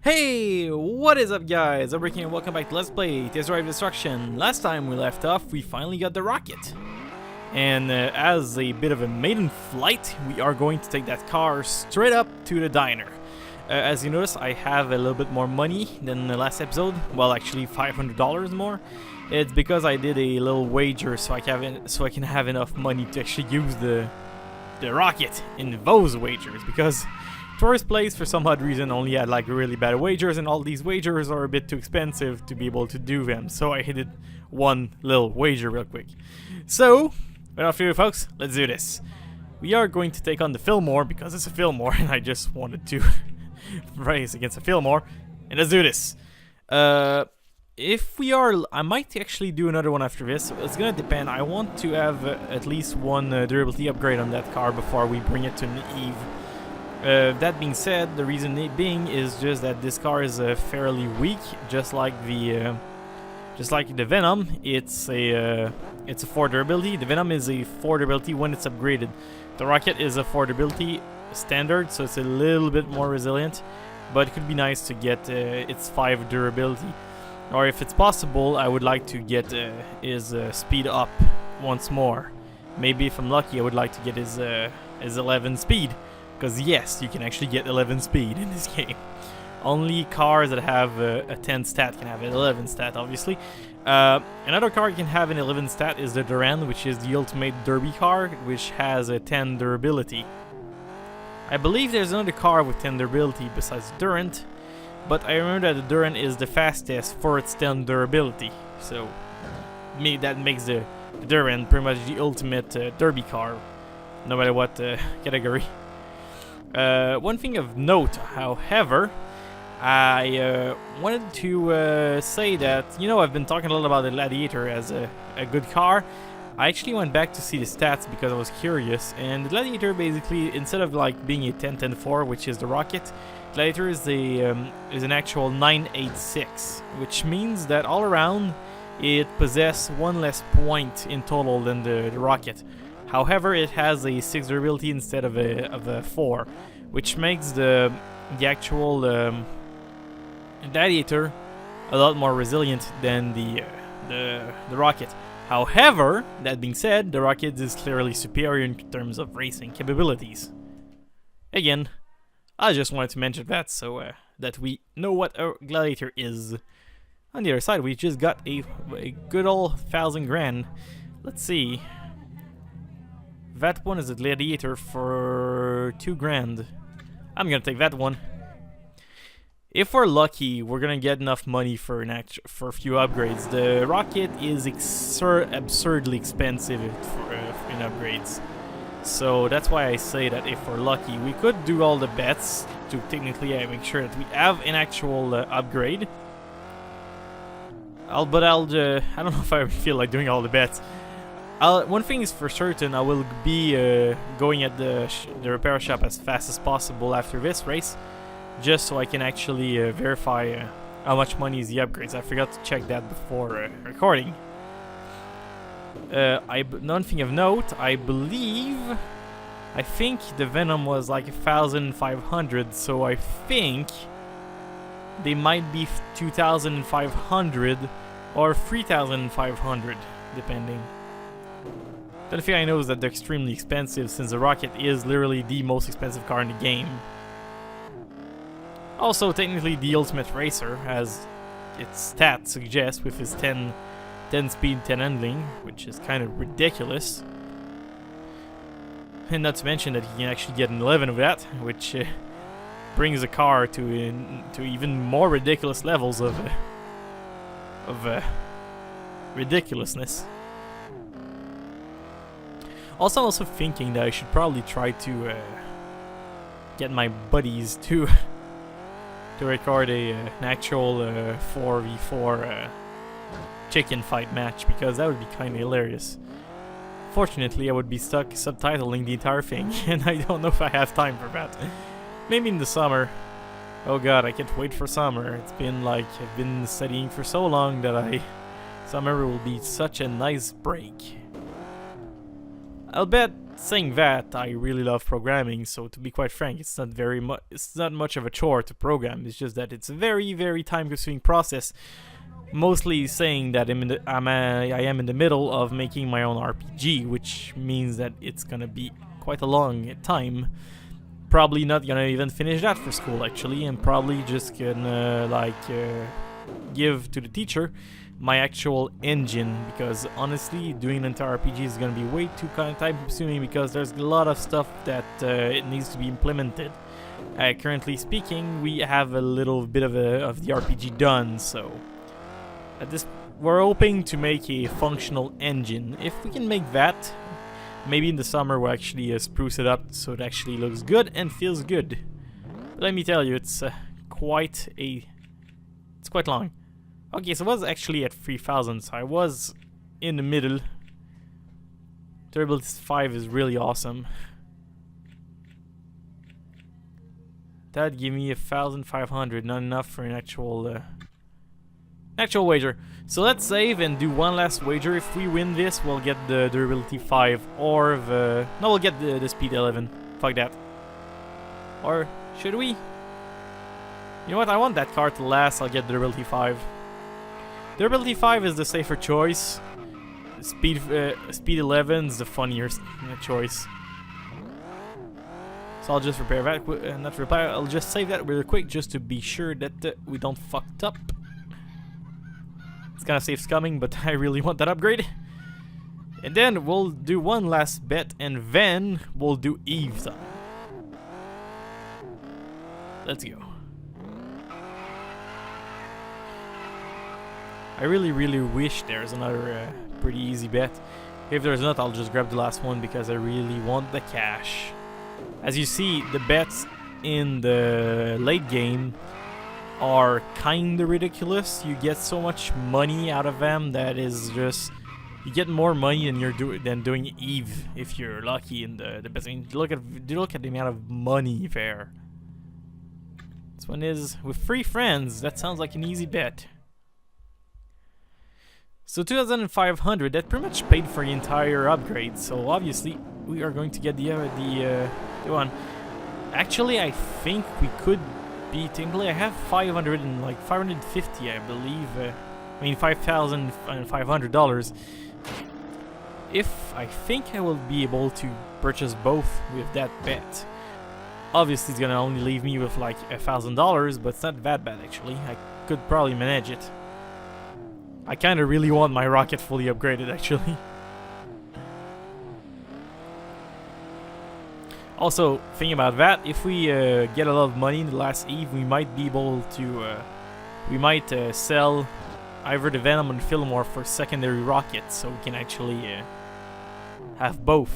Hey, what is up guys? I'm Ricky and welcome back to Let's Play Hailtothebreak Destruction. Last time we left off, we finally got the rocket. And as a bit of a maiden flight, we are going to take that car straight up to the diner. As you notice, I have a little bit more money than the last episode. Well, actually $500 more. It's because I did a little wager so I can have enough money to actually use the rocket in those wagers. Because Tourist Place, for some odd reason, only had like really bad wagers, and all these wagers are a bit too expensive to be able to do them, so I did one little wager real quick. So, without further ado, folks, let's do this. We are going to take on the Fillmore, because it's a Fillmore, and I just wanted to race against a Fillmore, and let's do this. If we are, I might actually do another one after this. It's gonna depend. I want to have at least one durability upgrade on that car before we bring it to an Eve. That being said, the reason being is just that this car is fairly weak, just like the Venom. It's a 4 durability. The Venom is a 4 durability when it's upgraded. The Rocket is a 4 durability standard, so it's a little bit more resilient. But it could be nice to get its 5 durability, or if it's possible, I would like to get his speed up once more. Maybe if I'm lucky, I would like to get his 11 speed. Because yes, you can actually get 11 speed in this game. Only cars that have a 10 stat can have an 11 stat, obviously. Another car you can have an 11 stat is the Duran, which is the ultimate derby car, which has a 10 durability. I believe there's another car with 10 durability besides Durant, but I remember that the Duran is the fastest for its 10 durability. So that makes the Duran pretty much the ultimate derby car, no matter what category. One thing of note, however, I wanted to say that, you know, I've been talking a lot about the Gladiator as a good car. I actually went back to see the stats because I was curious, and the Gladiator basically, instead of like being a 10-10-4, which is the Rocket, Gladiator is an actual 986, which means that all around it possesses 1 less point in total than the Rocket. However, it has a 6 durability instead of a 4, which makes the actual Gladiator a lot more resilient than the Rocket. However, that being said, the Rocket is clearly superior in terms of racing capabilities. Again, I just wanted to mention that so that we know what a Gladiator is. On the other side, we just got a good old 1,000 grand. Let's see. That one is a Gladiator for 2 grand. I'm gonna take that one. If we're lucky, we're gonna get enough money for a few upgrades. The Rocket is absurdly expensive in upgrades, so that's why I say that if we're lucky, we could do all the bets to technically make sure that we have an actual upgrade. I don't know if I feel like doing all the bets. One thing is for certain, I will be going at the repair shop as fast as possible after this race, just so I can actually verify how much money is the upgrades. I forgot to check that before recording. One thing of note, I think the Venom was like 1,500, so I think they might be 2,500 or 3,500, depending. The other thing I know is that they're extremely expensive, since the Rocket is literally the most expensive car in the game. Also, technically the ultimate racer, as its stats suggest, with his 10 speed, 10 handling, which is kind of ridiculous. And not to mention that you can actually get an 11 of that, which brings the car to even more ridiculous levels of ridiculousness. Also, I'm also thinking that I should probably try to get my buddies to record an actual 4v4 chicken fight match, because that would be kind of hilarious. Fortunately, I would be stuck subtitling the entire thing, and I don't know if I have time for that. Maybe in the summer. Oh god, I can't wait for summer. It's been like, I've been studying for so long that summer will be such a nice break. I'll bet saying that I really love programming, so to be quite frank, it's not much of a chore to program. It's just that it's a very, very time-consuming process. Mostly saying that I am in the middle of making my own RPG, which means that it's gonna be quite a long time. Probably not gonna even finish that for school actually, and probably just gonna give to the teacher my actual engine, because honestly doing an entire RPG is gonna be way too kind of time consuming, because there's a lot of stuff that it needs to be implemented. Currently speaking, we have a little bit of the RPG done, so we're hoping to make a functional engine. If we can make that, maybe in the summer we'll actually spruce it up so it actually looks good and feels good. But let me tell you, it's quite long. Okay, so I was actually at 3,000, so I was in the middle. Durability 5 is really awesome. That'd give me 1,500, not enough for an actual wager. So let's save and do one last wager. If we win this, we'll get the durability 5, or we'll get the speed 11. Fuck that. Or should we? You know what? I want that car to last. I'll get durability 5. Durability 5 is the safer choice. Speed 11 is the funnier choice. So I'll just repair that. Not repair. I'll just save that real quick just to be sure that we don't fucked up. It's kind of safe coming, but I really want that upgrade. And then we'll do one last bet, and then we'll do Eve time. Let's go. I really, really wish there's another pretty easy bet. If there's not, I'll just grab the last one because I really want the cash. As you see, the bets in the late game are kinda ridiculous. You get so much money out of them that is just, you get more money than doing Eve if you're lucky in the best. I mean, look at the amount of money there. This one is with 3 friends. That sounds like an easy bet. So 2,500. That pretty much paid for the entire upgrade. So obviously we are going to get the one. Actually, I think we could. Technically, I have 550, I believe. I mean, $5,500. If I think I will be able to purchase both with that bet. Obviously, it's gonna only leave me with like $1,000, but it's not that bad actually. I could probably manage it. I kind of really want my rocket fully upgraded actually. Also, thinking about that, if we get a lot of money in the last Eve, we might be able to sell either the Venom and Fillmore for secondary rockets, so we can actually have both.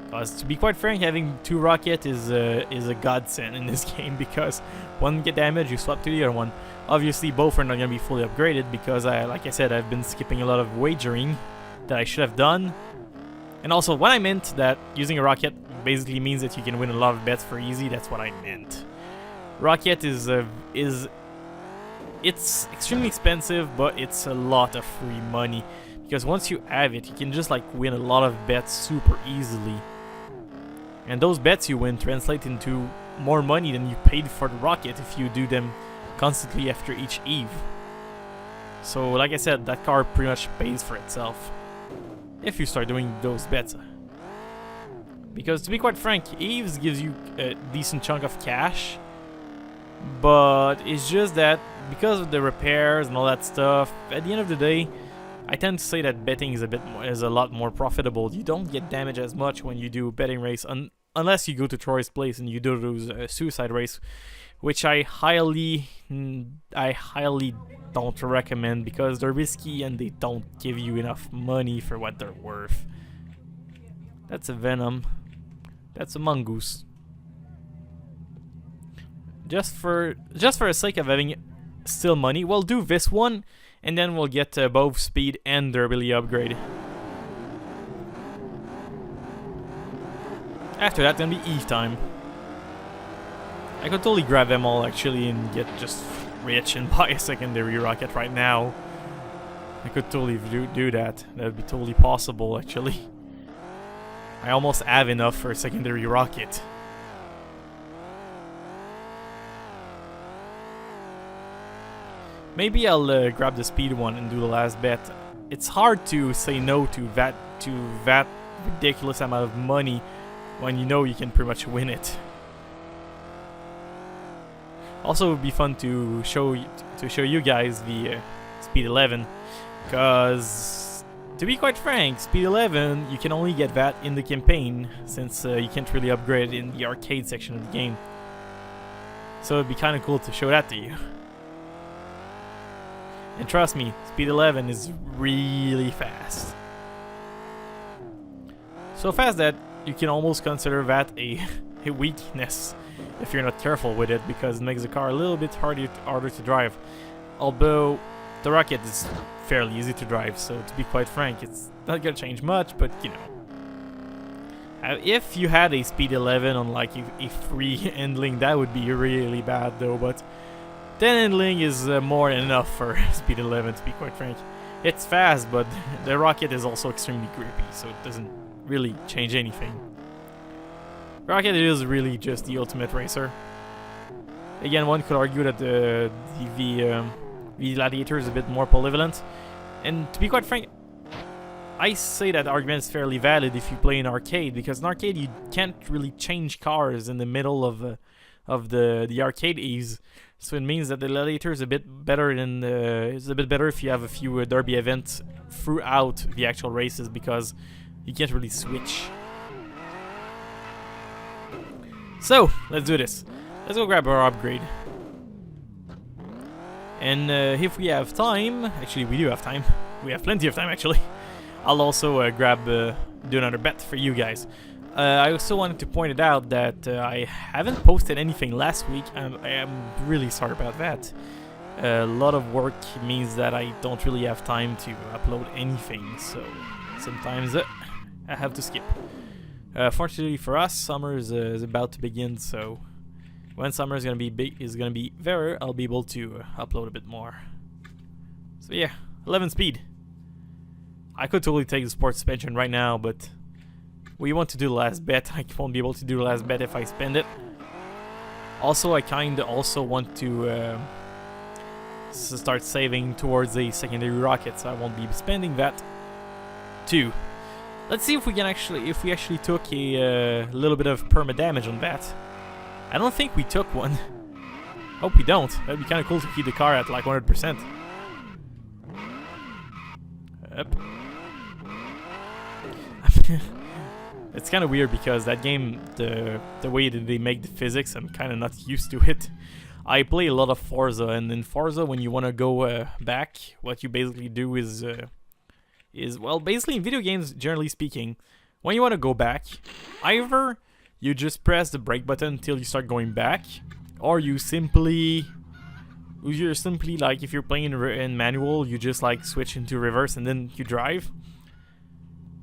Because to be quite frank, having 2 rockets is a godsend in this game, because one get damaged, you swap to the other one. Obviously, both are not going to be fully upgraded because, like I said, I've been skipping a lot of wagering that I should have done. And also, what I meant that using a rocket basically means that you can win a lot of bets for easy. That's what I meant. Rocket is it's extremely expensive, but it's a lot of free money, because once you have it, you can just like win a lot of bets super easily. And those bets you win translate into more money than you paid for the rocket if you do them constantly after each Eve. So, like I said, that car pretty much pays for itself if you start doing those bets. Because to be quite frank, Eves gives you a decent chunk of cash, but it's just that because of the repairs and all that stuff, at the end of the day, I tend to say that betting is a lot more profitable. You don't get damaged as much when you do a betting race, unless you go to Troy's place and you do those suicide race, which I highly don't recommend because they're risky and they don't give you enough money for what they're worth. That's a Venom. That's a Mongoose. Just for the sake of having still money, we'll do this one, and then we'll get both speed and durability upgrade. After that, gonna be Eve time. I could totally grab them all actually and get just rich and buy a secondary rocket right now. I could totally do that. That would be totally possible actually. I almost have enough for a secondary rocket. Maybe I'll grab the speed one and do the last bet. It's hard to say no to that ridiculous amount of money when you know you can pretty much win it. Also, it would be fun to show you guys the speed 11, because to be quite frank, speed 11 you can only get that in the campaign, since you can't really upgrade it in the arcade section of the game. So it'd be kind of cool to show that to you. And trust me, speed 11 is really fast. So fast that you can almost consider that a weakness if you're not careful with it, because it makes the car a little bit harder to drive. Although the rocket is fairly easy to drive, so to be quite frank, it's not gonna change much, but you know. If you had a speed 11 on like a free handling, that would be really bad though, but 10 handling is more than enough for speed 11, to be quite frank. It's fast, but the rocket is also extremely grippy, so it doesn't really change anything. Rocket is really just the ultimate racer. Again, one could argue that the Gladiator is a bit more polyvalent, and to be quite frank, I say that argument is fairly valid if you play in arcade, because in arcade you can't really change cars in the middle of the arcade ease. So it means that the Gladiator is a bit better than it's a bit better if you have a few derby events throughout the actual races, because you can't really switch. So let's do this. Let's go grab our upgrade. And if we have time, actually we do have time. We have plenty of time actually. I'll also do another bet for you guys. I also wanted to point it out that I haven't posted anything last week. I am really sorry about that. A lot of work means that I don't really have time to upload anything, so sometimes I have to skip. Fortunately for us, summer is about to begin, so when summer is gonna be there, I'll be able to upload a bit more. So yeah, 11 speed. I could totally take the sports suspension right now, but we want to do the last bet. I won't be able to do the last bet if I spend it. Also, I kinda also want to start saving towards a secondary rocket, so I won't be spending that too. Let's see if we actually took a little bit of perma damage on that. I don't think we took one. Hope we don't. That'd be kind of cool to keep the car at like 100%. Yep. It's kind of weird because that game, the way that they make the physics, I'm kind of not used to it. I play a lot of Forza, and in Forza, when you want to go back, what you basically do is well, basically in video games, generally speaking, when you want to go back, either you just press the brake button until you start going back, or you're simply like, if you're playing in manual, you just like switch into reverse and then you drive.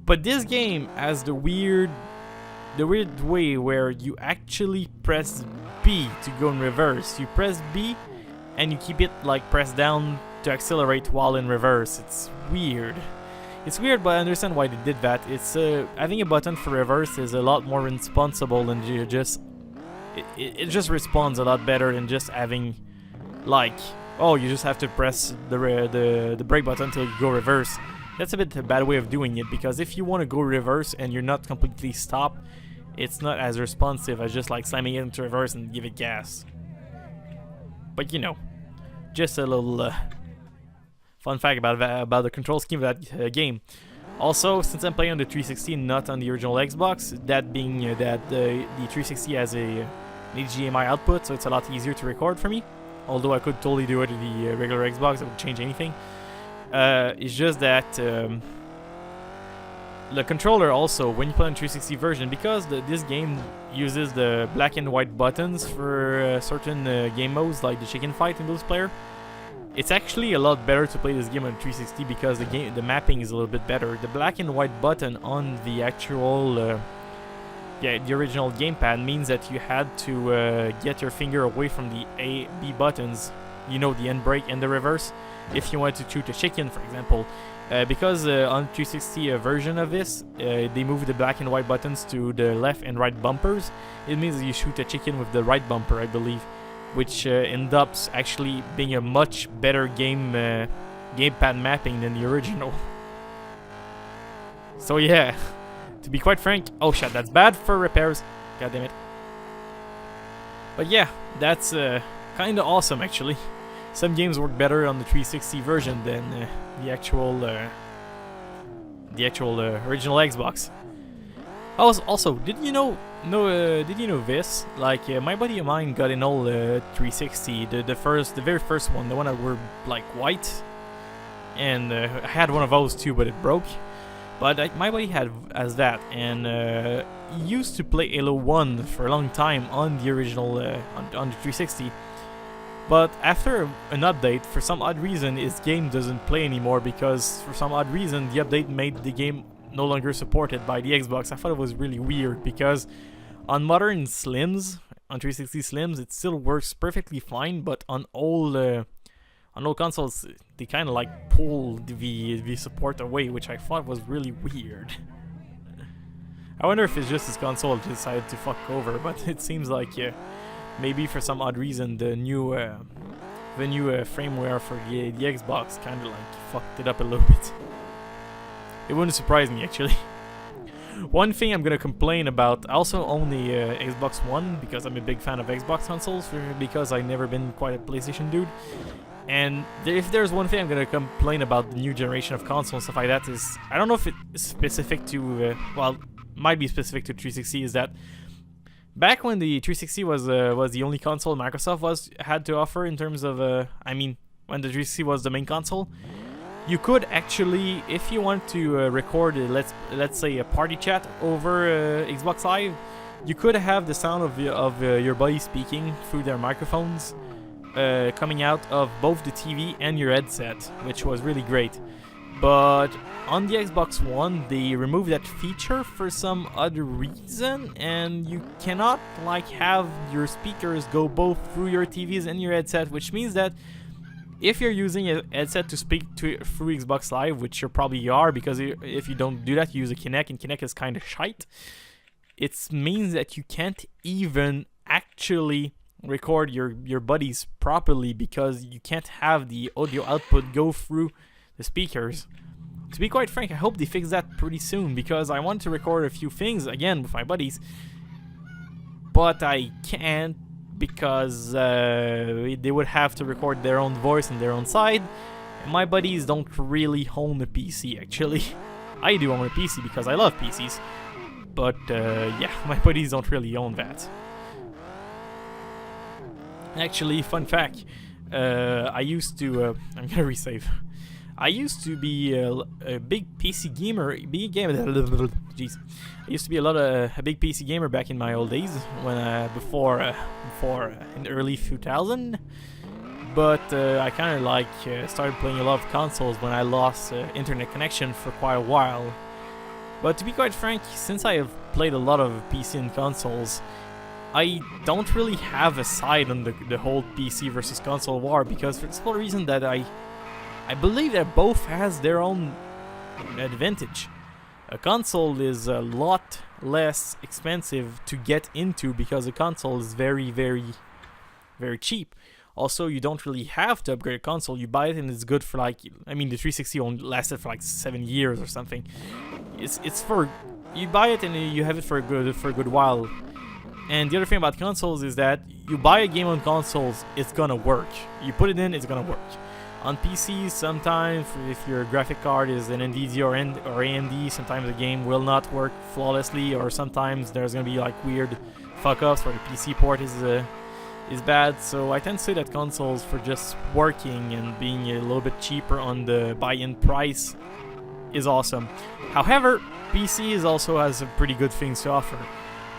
But this game has the weird way where you actually press B to go in reverse. You press B and you keep it like pressed down to accelerate while in reverse. It's weird. It's weird, but I understand why they did that. It's having a button for reverse is a lot more responsible, and you just it just responds a lot better than just having like, oh, you just have to press the brake button until you go reverse. That's a bit a bad way of doing it, because if you want to go reverse and you're not completely stopped, it's not as responsive as just like slamming it into reverse and give it gas. But you know, just a little fun fact about the control scheme of that game. Also, since I'm playing on the 360 and not on the original Xbox, that being that the 360 has an HDMI output, so it's a lot easier to record for me. Although I could totally do it with the regular Xbox, it would change anything. It's just that the controller also, when you play on 360 version, because this game uses the black and white buttons for certain game modes, like the chicken fight in multiplayer, it's actually a lot better to play this game on 360 because the mapping is a little bit better. The black and white button on the actual the original gamepad means that you had to get your finger away from the A-B buttons, you know, the end brake and the reverse, if you wanted to shoot a chicken, for example. Because on 360 version of this, they moved the black and white buttons to the left and right bumpers. It means that you shoot a chicken with the right bumper, I believe, which ends up actually being a much better gamepad mapping than the original. So yeah, to be quite frank, oh shit, that's bad for repairs. God damn it. But yeah, that's kind of awesome actually. Some games work better on the 360 version than the actual original Xbox. Also, did you know this? Like, my buddy of mine got an old 360, the very first one, the one that were like white, and I had one of those too, but it broke. But my buddy has that, and he used to play Halo 1 for a long time on the original on the 360. But after an update, for some odd reason, his game doesn't play anymore because for some odd reason the update made the game no longer supported by the Xbox. I thought it was really weird because on modern Slims, on 360 Slims, it still works perfectly fine, but on old consoles, they kind of like pull the support away, which I thought was really weird. I wonder if it's just his console decided to fuck over, but it seems like maybe for some odd reason the new firmware for the Xbox kind of like fucked it up a little bit. It wouldn't surprise me actually. One thing I'm gonna complain about, I also own the Xbox One because I'm a big fan of Xbox consoles, because I've never been quite a PlayStation dude. And if there's one thing I'm gonna complain about the new generation of consoles and stuff like that is, I don't know if it's specific to, well, might be specific to 360, is that back when the 360 was the only console Microsoft had to offer in terms of, I mean, when the 360 was the main console, you could actually, if you want to record, let's say a party chat over Xbox Live, you could have the sound of your buddy speaking through their microphones coming out of both the TV and your headset, which was really great. But on the Xbox One, they removed that feature for some other reason, and you cannot like have your speakers go both through your TVs and your headset, which means that if you're using a headset to speak through Xbox Live, which you probably are, because if you don't do that, you use a Kinect, and Kinect is kind of shite, it means that you can't even actually record your buddies properly because you can't have the audio output go through the speakers. To be quite frank, I hope they fix that pretty soon because I want to record a few things again with my buddies, but I can't because they would have to record their own voice on their own side, and my buddies don't really own a PC actually. I do own a PC because I love PCs, but yeah, my buddies don't really own that. Actually, fun fact, I used to, I'm gonna resave. I used to be a big PC gamer, jeez. I used to be a big PC gamer back in my old days, when before in the early 2000. But I kind of like started playing a lot of consoles when I lost internet connection for quite a while. But to be quite frank, since I have played a lot of PC and consoles, I don't really have a side on the whole PC versus console war, because for the simple reason that I believe that both has their own advantage. A console is a lot less expensive to get into because a console is very, very, very cheap. Also, you don't really have to upgrade a console. You buy it and it's good for like, I mean, the 360 only lasted for like 7 years or something. It's for, you buy it and you have it for a good while. And the other thing about consoles is that you buy a game on consoles, it's gonna work. You put it in, it's gonna work. On PCs, sometimes if your graphic card is an NVIDIA or AMD, sometimes the game will not work flawlessly, or sometimes there's gonna be like weird fuck-ups where the PC port is bad. So I tend to say that consoles, for just working and being a little bit cheaper on the buy-in price, is awesome. However, PC also has some pretty good things to offer.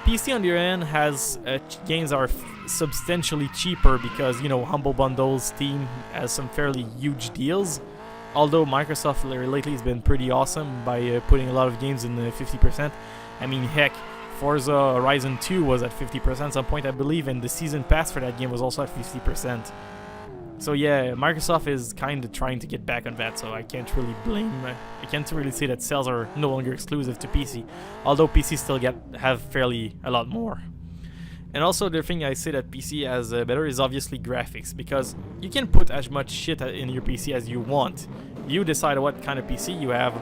PC on the other hand has games that are substantially cheaper because, you know, Humble Bundles, Steam has some fairly huge deals. Although Microsoft lately has been pretty awesome by putting a lot of games in 50%. I mean, heck, Forza Horizon 2 was at 50% at some point, I believe, and the season pass for that game was also at 50%. So yeah, Microsoft is kind of trying to get back on that, so I can't really blame. I can't really say that sales are no longer exclusive to PC, although PC still have fairly a lot more. And also the thing I say that PC has better is obviously graphics, because you can put as much shit in your PC as you want. You decide what kind of PC you have.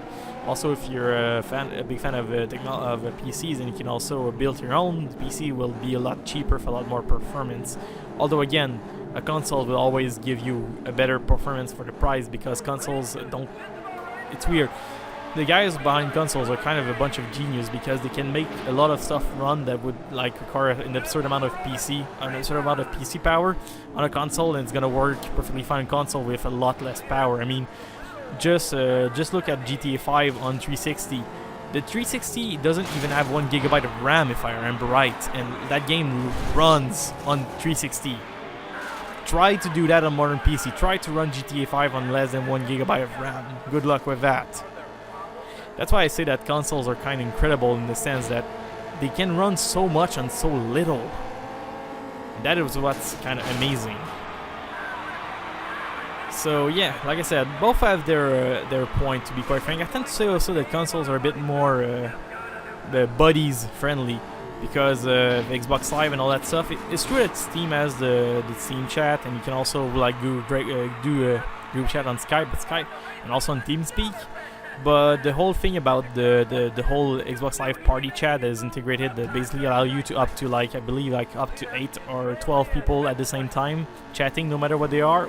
Also, if you're a big fan of PCs, and you can also build your own, the PC will be a lot cheaper for a lot more performance. Although again, a console will always give you a better performance for the price, because consoles don't... It's weird. The guys behind consoles are kind of a bunch of genius, because they can make a lot of stuff run that would like require an absurd amount of PC power on a console, and it's gonna work perfectly fine on console with a lot less power. I mean, just look at GTA 5 on 360. The 360 doesn't even have 1 GB of RAM, if I remember right, and that game runs on 360. Try to do that on modern PC. Try to run GTA 5 on less than 1 GB of RAM. Good luck with that. That's why I say that consoles are kind of incredible in the sense that they can run so much on so little. That is what's kind of amazing. So yeah, like I said, both have their point, to be quite frank. I tend to say also that consoles are a bit more the buddies friendly, because the Xbox Live and all that stuff. It's true that Steam has the Steam chat, and you can also like do group chat on Skype, and also on TeamSpeak. But the whole thing about the whole Xbox Live party chat is integrated that basically allow you to up to like, I believe like up to 8 or 12 people at the same time chatting, no matter what they are,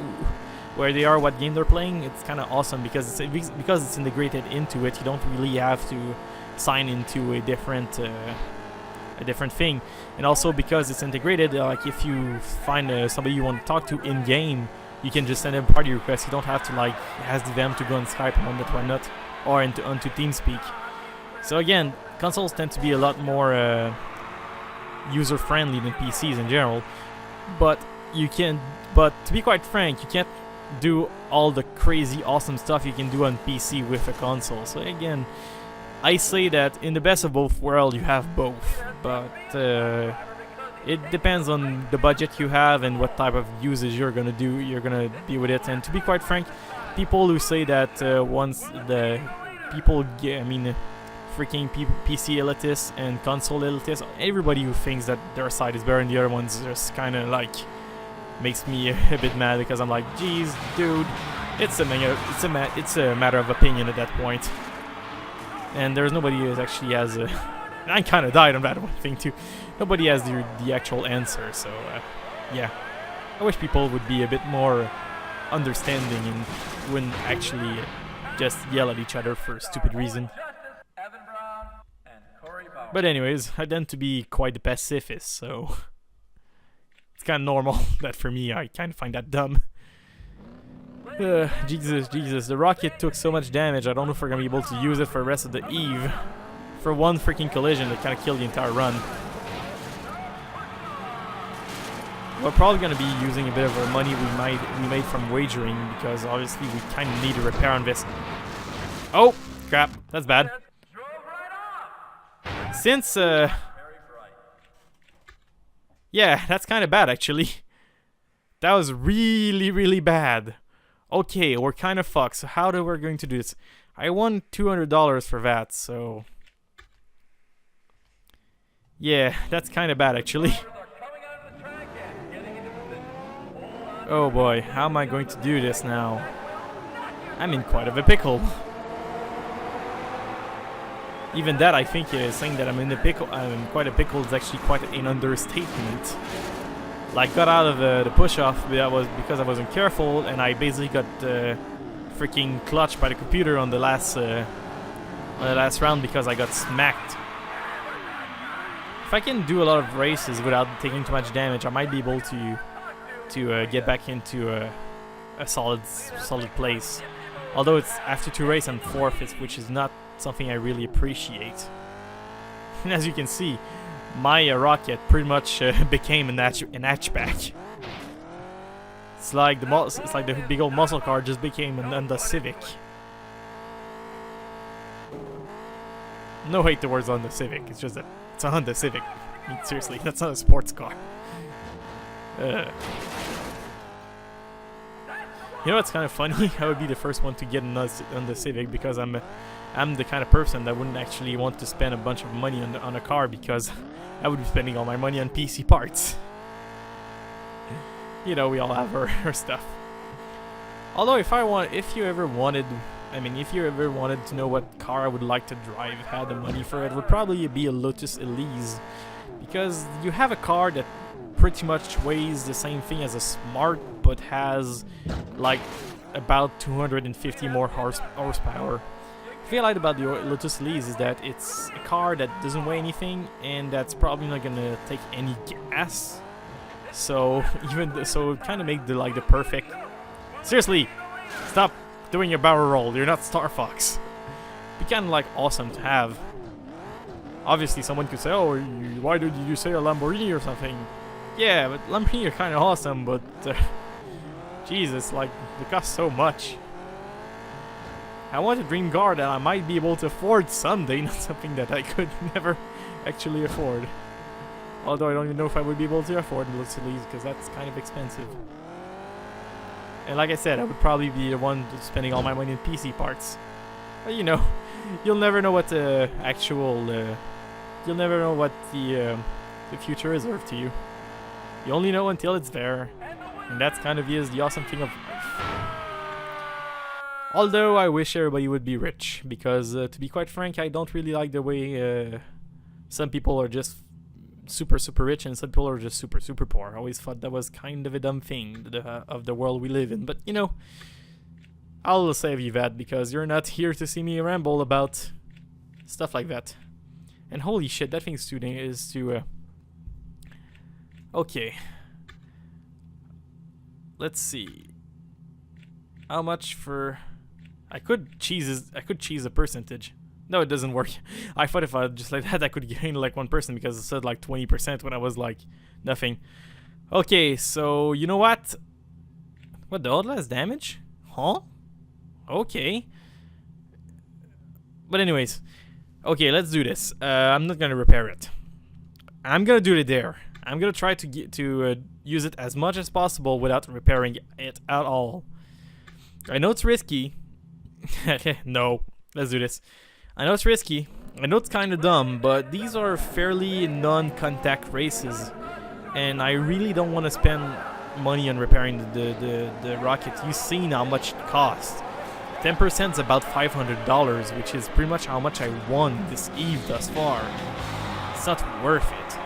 where they are, what game they're playing. It's kind of awesome because it's integrated into it. You don't really have to sign into a different thing, and also because it's integrated, like if you find somebody you want to talk to in game, you can just send them a party request. You don't have to like ask them to go on Skype and whatnot, or onto TeamSpeak. So again, consoles tend to be a lot more user-friendly than PCs in general. But to be quite frank, you can't do all the crazy awesome stuff you can do on PC with a console. So again, I say that in the best of both worlds, you have both. But it depends on the budget you have and what type of usage you're gonna be with it. And to be quite frank, people who say that freaking PC elitists and console elitists, everybody who thinks that their side is better than the other one's just kind of like makes me a bit mad, because I'm like, geez, dude, it's a matter of opinion at that point. And there's nobody who actually has a... I kind of died on that one thing too. Nobody has the actual answer, so yeah. I wish people would be a bit more understanding and wouldn't actually just yell at each other for a stupid reason. But anyways, I tend to be quite the pacifist, so it's kind of normal that for me I kind of find that dumb. Jesus, the rocket took so much damage, I don't know if we're gonna be able to use it for the rest of the eve. For one freaking collision that kind of killed the entire run. We're probably gonna be using a bit of our money we made from wagering, because obviously we kind of need a repair on this. Oh crap, that's bad. Since yeah, that's kind of bad actually. That was really bad. Okay, we're kind of fucked. So how are we going to do this? I won $200 for that, so yeah, that's kind of bad actually. Oh boy, how am I going to do this now? I'm in quite of a pickle. Even that, I think, saying that I'm in quite a pickle is actually quite an understatement. Like, got out of the push-off, but that was because I wasn't careful, and I basically got freaking clutched by the computer on the last round because I got smacked. If I can do a lot of races without taking too much damage, I might be able to get back into a solid place. Although it's after 2 races and 4th, which is not something I really appreciate. And as you can see, my rocket pretty much became an hatchback. It's like the big old muscle car just became an Honda Civic. No hate towards Honda Civic, it's just that it's a Honda Civic. I mean, seriously, that's not a sports car. You know what's kind of funny? I would be the first one to get on the Civic because I'm the kind of person that wouldn't actually want to spend a bunch of money on a car because I would be spending all my money on PC parts. You know, we all have our stuff. Although if you ever wanted to know what car I would like to drive, had the money for it, would probably be a Lotus Elise, because you have a car that pretty much weighs the same thing as a Smart, but has like about 250 more horsepower. What I feel like about the Lotus Elise is that it's a car that doesn't weigh anything and that's probably not gonna take any gas. So it kind of make the perfect. Seriously, stop doing your barrel roll. You're not Star Fox. Be kind of like awesome to have. Obviously, someone could say, "Oh, why did you say a Lamborghini or something?" Yeah, but Lamborghini are kind of awesome, but Jesus, like they cost so much. I want a dream car that I might be able to afford someday, not something that I could never actually afford. Although I don't even know if I would be able to afford the Lotus Elise because that's kind of expensive. And like I said, I would probably be the one spending all my money in PC parts. But you know, you'll never know what the actual, you'll never know what the future reserved to you. You only know until it's there, and that's kind of is the awesome thing of life. Although I wish everybody would be rich, because to be quite frank, I don't really like the way some people are just super rich and some people are just super poor. I always thought that was kind of a dumb thing of the world we live in, but you know, I'll save you that because you're not here to see me ramble about stuff like that. And holy shit, that thing's to okay, let's see how much for. I could cheese a percentage. No, it doesn't work. I thought if I just like that, I could gain like 1% because it said like 20% when I was like nothing. Okay, so you know what? What, the Outlast damage? Huh? Okay. But anyways, okay, let's do this. I'm not gonna repair it. I'm gonna do it there. I'm gonna try to use it as much as possible without repairing it at all. I know it's risky. No, let's do this. I know it's risky, I know it's kind of dumb, but these are fairly non-contact races, and I really don't want to spend money on repairing the rocket. You've seen how much it costs. 10% is about $500, which is pretty much how much I won this Eve thus far. It's not worth it.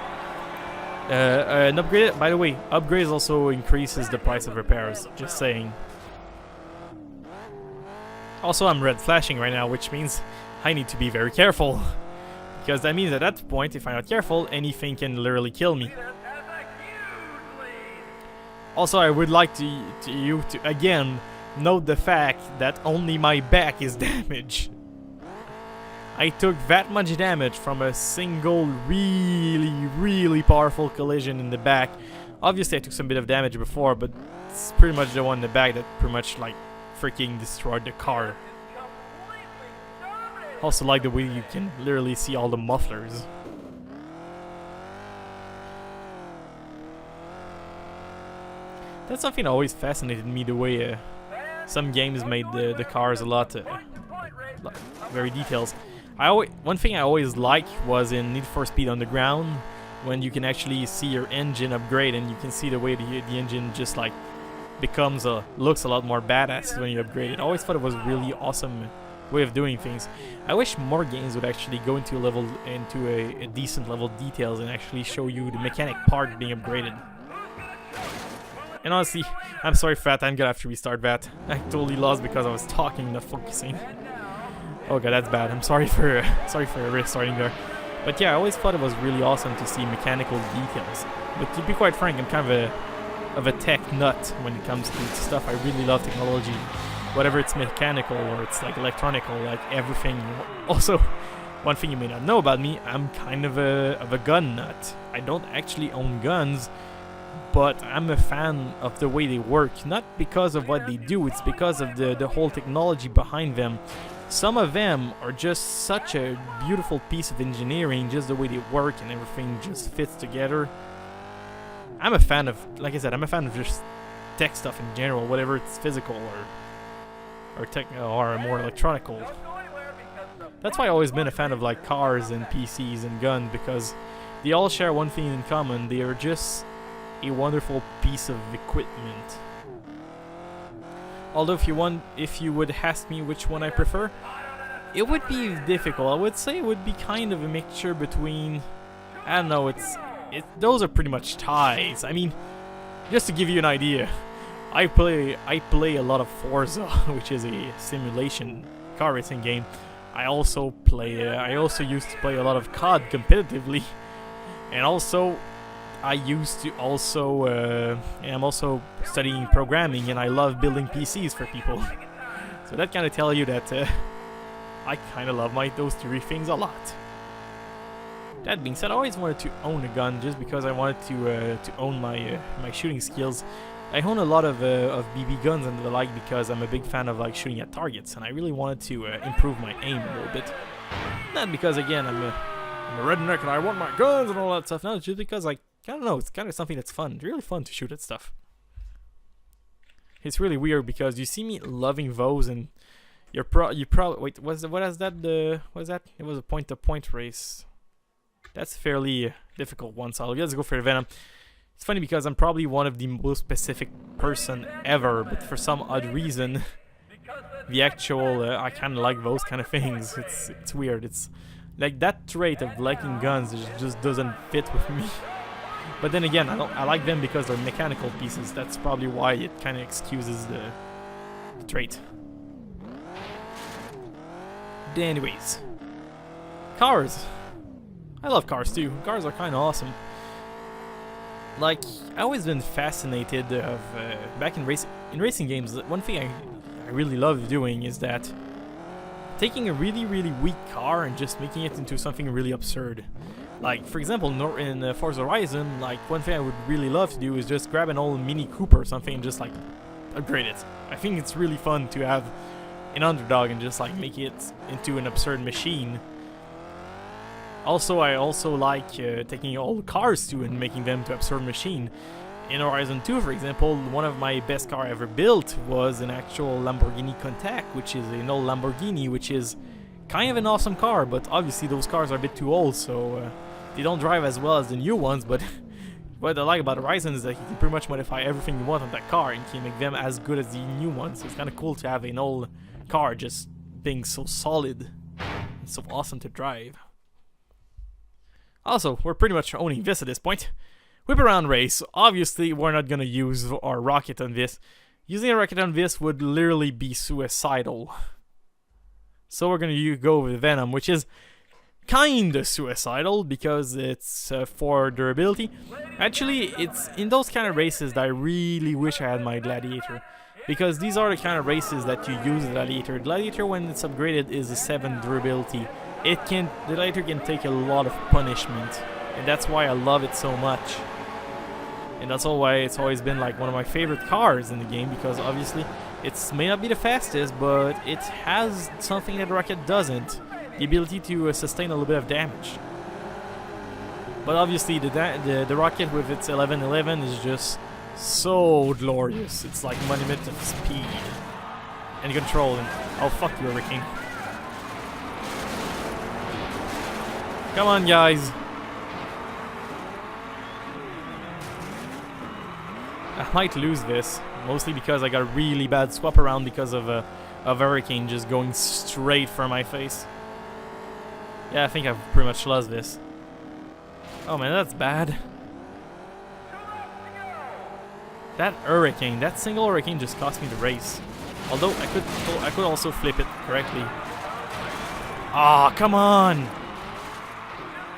An upgrade, by the way, upgrades also increases the price of repairs, just saying. Also, I'm red flashing right now, which means I need to be very careful, because that means at that point, if I'm not careful, anything can literally kill me. Also, I would like you to again note the fact that only my back is damaged. I took that much damage from a single really powerful collision in the back. Obviously, I took some bit of damage before, but it's pretty much the one in the back that pretty much like freaking destroyed the car. Also like the way you can literally see all the mufflers. That's something that always fascinated me, the way some games made the cars a lot very detailed. One thing I always liked was in Need for Speed Underground, when you can actually see your engine upgrade and you can see the way the engine just like looks a lot more badass when you upgrade it. I always thought it was a really awesome way of doing things. I wish more games would actually go into a decent level of details and actually show you the mechanic part being upgraded. And honestly, I'm sorry for that. I'm gonna have to restart that. I totally lost because I was talking, not focusing. Oh god, that's bad. I'm sorry for restarting there. But yeah, I always thought it was really awesome to see mechanical details. But to be quite frank, I'm kind of a tech nut when it comes to stuff. I really love technology. Whether it's mechanical or it's like electronical, like everything. Also, one thing you may not know about me, I'm kind of a gun nut. I don't actually own guns, but I'm a fan of the way they work. Not because of what they do, it's because of the whole technology behind them. Some of them are just such a beautiful piece of engineering, just the way they work and everything just fits together. I'm a fan of, like I said, I'm a fan of just tech stuff in general, whatever it's physical or tech or more electronical. That's why I've always been a fan of like cars and PCs and guns, because they all share one thing in common: they are just a wonderful piece of equipment. Although if you would ask me which one I prefer, it would be difficult. I would say it would be kind of a mixture between, I don't know, those are pretty much ties. I mean, just to give you an idea, I play a lot of Forza, which is a simulation car racing game. I also used to play a lot of COD competitively, and also I used to also I'm also studying programming, and I love building PCs for people. So that kind of tell you that I kind of love those three things a lot. That being said, I always wanted to own a gun just because I wanted to own my shooting skills. I own a lot of BB guns and the like because I'm a big fan of like shooting at targets, and I really wanted to improve my aim a little bit. Not because again I'm a redneck and I want my guns and all that stuff. No, it's just because like, I don't know, it's kind of something that's fun. It's really fun to shoot at stuff. It's really weird because you see me loving those, and you probably wait. What is that? What is that? It was a point-to-point race. That's a fairly difficult one, so let's go for the Venom. It's funny because I'm probably one of the most specific person ever, but for some odd reason, the actual I kind of like those kind of things. It's weird. It's like that trait of liking guns just doesn't fit with me. But then again, I like them because they're mechanical pieces. That's probably why it kind of excuses the trait. Anyways, cars. I love cars too. Cars are kind of awesome. Like, I always been fascinated of back in racing games. One thing I really love doing is that taking a really weak car and just making it into something really absurd. Like, for example, in Forza Horizon, like one thing I would really love to do is just grab an old Mini Cooper or something and just like upgrade it. I think it's really fun to have an underdog and just like make it into an absurd machine. Also, I also like taking old cars too and making them to absurd machine. In Horizon 2, for example, one of my best car I ever built was an actual Lamborghini Countach, which is an old Lamborghini, which is kind of an awesome car, but obviously those cars are a bit too old, so they don't drive as well as the new ones. But what I like about Horizon is that you can pretty much modify everything you want on that car and you can make them as good as the new ones. So it's kind of cool to have an old car just being so solid and so awesome to drive. Also, we're pretty much owning this at this point. Whip around race. Obviously, we're not gonna use our rocket on this. Using a rocket on this would literally be suicidal. So we're gonna go with Venom, which is kinda suicidal because it's for durability. Actually, it's in those kind of races that I really wish I had my Gladiator, because these are the kind of races that you use the Gladiator. Gladiator, when it's upgraded, is a 7 durability. The Gladiator can take a lot of punishment, and that's why I love it so much. And that's all why it's always been like one of my favorite cars in the game, because obviously it may not be the fastest, but it has something that the Rocket doesn't: the ability to sustain a little bit of damage. But obviously the Rocket with its 1111 is just so glorious. It's like monument of speed and control. And oh, fuck you, Hurricane. Come on, guys. I might lose this, mostly because I got a really bad swap around because of a Hurricane just going straight for my face. Yeah, I think I've pretty much lost this. Oh man, that's bad. That Hurricane, that single Hurricane just cost me the race. Although I could also flip it correctly. Ah, come on!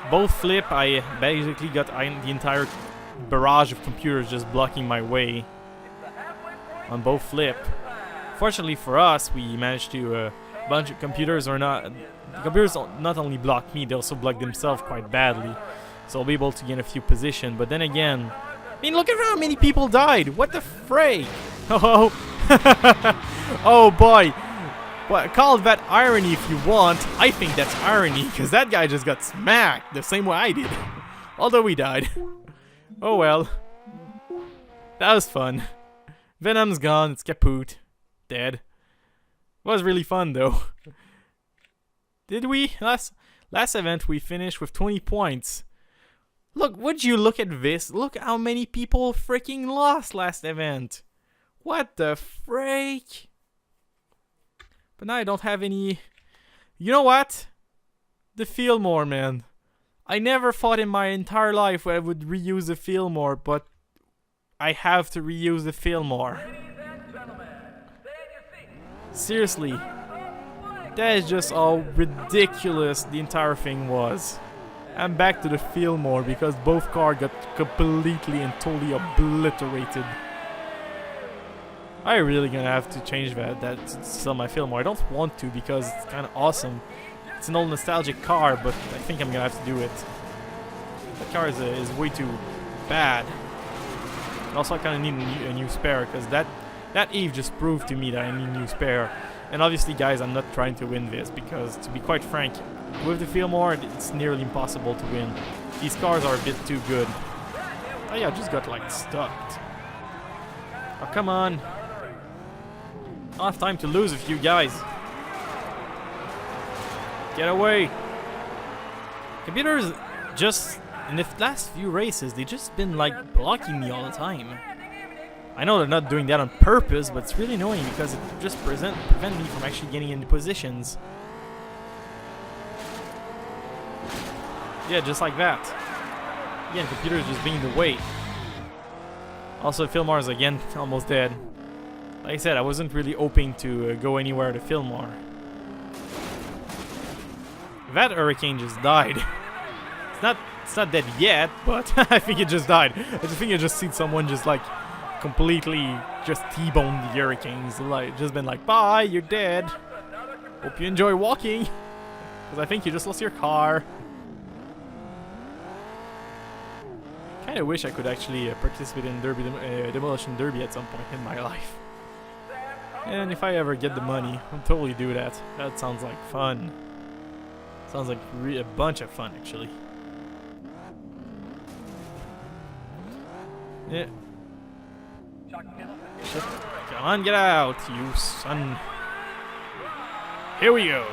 Both flip, I basically got the entire barrage of computers just blocking my way on both flip. Fortunately for us, we managed to a bunch of computers the computers not only block me, they also block themselves quite badly, so I'll be able to gain a few positions. But then again, I mean, look at how many people died. What the fray? Oh, oh boy. Well, call that irony if you want. I think that's irony, because that guy just got smacked the same way I did. Although we died. Oh well. That was fun. Venom's gone. It's kaput. Dead. It was really fun though. Did we? Last event we finished with 20 points. Look, would you look at this? Look how many people freaking lost last event. What the freak? But now I don't have any... You know what? The Fillmore, man. I never thought in my entire life I would reuse the Fillmore, but I have to reuse the Fillmore. Seriously. That is just how ridiculous the entire thing was. I'm back to the Fillmore because both cars got completely and totally obliterated. I'm really gonna have to change that to sell my Fillmore. I don't want to because it's kind of awesome. It's an old nostalgic car, but I think I'm gonna have to do it. That car is way too bad. And also, I kind of need a new spare because that Eve just proved to me that I need a new spare. And obviously, guys, I'm not trying to win this because, to be quite frank, with the Fillmore, it's nearly impossible to win. These cars are a bit too good. Oh yeah, I just got like stuck. Oh, come on. I don't have time to lose with you guys. Get away. Computers just, in the last few races, they just been like blocking me all the time. I know they're not doing that on purpose, but it's really annoying because it just prevent me from actually getting into positions. Yeah, just like that. Again, computers just being the way. Also, Fillmore's again almost dead. Like I said, I wasn't really hoping to go anywhere to Fillmore. That hurricane just died. It's not dead yet, but I think it just died. I just think I just seen someone just like completely just T-boned the hurricanes. Like, just been like, bye, you're dead. Hope you enjoy walking. Because I think you just lost your car. Kinda wish I could actually participate in Demolition Derby at some point in my life. And if I ever get the money, I'll totally do that. That sounds like fun. Sounds like a bunch of fun, actually. Yeah. Come on, get out, you son. Here we go.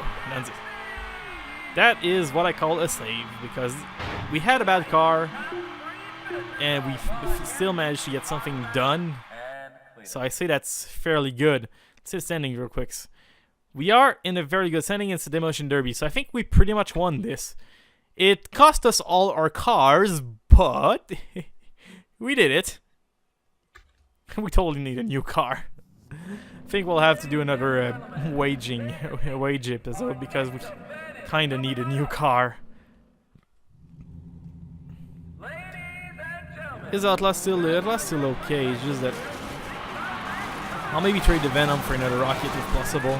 That is what I call a save, because we had a bad car, and we still managed to get something done. So I say that's fairly good. Let's hit standing real quick. We are in a very good standing. It's the Demolition Derby, so I think we pretty much won this. It cost us all our cars, but we did it. We totally need a new car. I think we'll have to do another wage episode because we kind of need a new car. Is Atlas still okay? It's just that I'll maybe trade the Venom for another rocket if possible.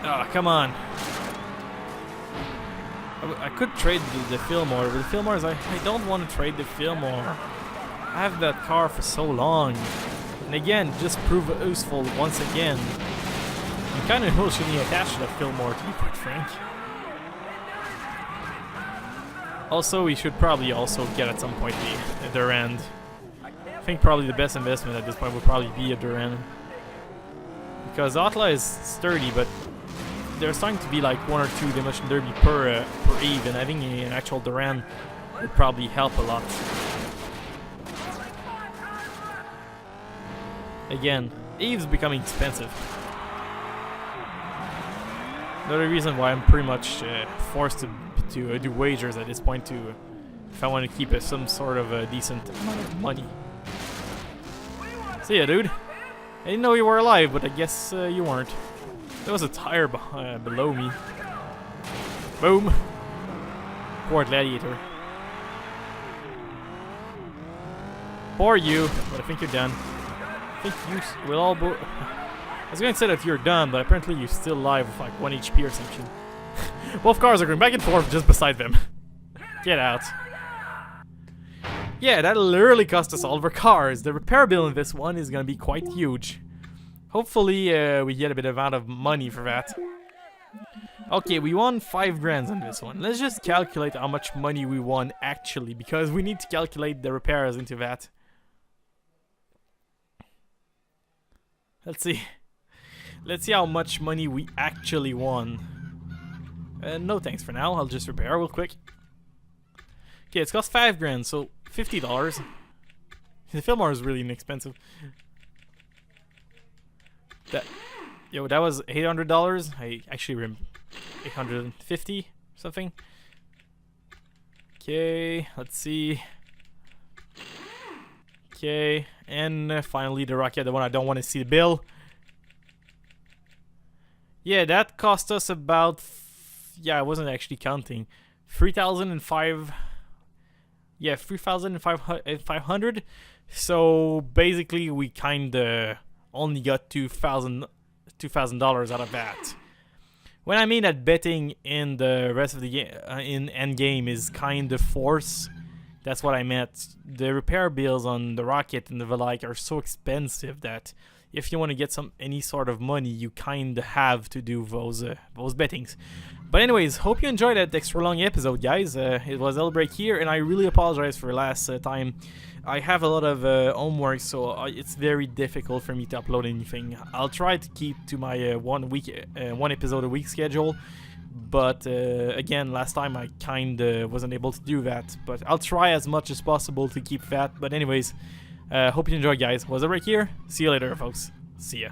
Ah, come on. I could trade the Fillmore, but the Fillmores, I don't want to trade the Fillmore. I have that car for so long. And again, just prove useful once again. I'm kind of emotionally attached to that Fillmore, to be quite frank. Also, we should probably also get at some point the Durand. I think probably the best investment at this point would probably be a Durand. Because Atla is sturdy, but there's starting to be like 1 or 2 Demolition Derby per Eve, and having an actual Durand would probably help a lot. Again, Eve's becoming expensive. Another reason why I'm pretty much forced to do wagers at this point to if I want to keep some sort of a decent amount of money. See ya, dude. I didn't know you were alive, but I guess you weren't. There was a tire below me. Boom. Poor gladiator. Poor you, but I think you're done. I think you will all I was going to say that you're done, but apparently you're still alive with like 1 HP or something. Both cars are going back and forth just beside them. Get out. Yeah, that literally cost us all of our cars. The repair bill in this one is going to be quite huge. Hopefully we get a bit of amount of money for that. Okay, we won 5 grand on this one. Let's just calculate how much money we won actually, because we need to calculate the repairs into that. Let's see. Let's see how much money we actually won. No thanks for now. I'll just repair real quick. Okay, it's cost 5 grand, so $50. The Fillmore is really inexpensive. That was $800. I actually remember 850 something. Okay, let's see. Okay, and finally the rocket, the one I don't want to see the bill. Yeah, that cost us about, I wasn't actually counting, 3,005. Yeah, 3,500. So basically we kinda only got $2,000 out of that. When I mean that betting in the rest of the game, in end game, is kind of forced, that's what I meant. The repair bills on the rocket and the like are so expensive that if you want to get any sort of money, you kind of have to do those bettings. But anyways, hope you enjoyed that extra long episode, guys. It was Hailtothebreak here, and I really apologize for last time. I have a lot of homework, so it's very difficult for me to upload anything. I'll try to keep to my one episode a week schedule, but again, last time I kinda wasn't able to do that. But I'll try as much as possible to keep that. But anyways, hope you enjoyed, guys. Was Hailtothebreak here. See you later, folks. See ya.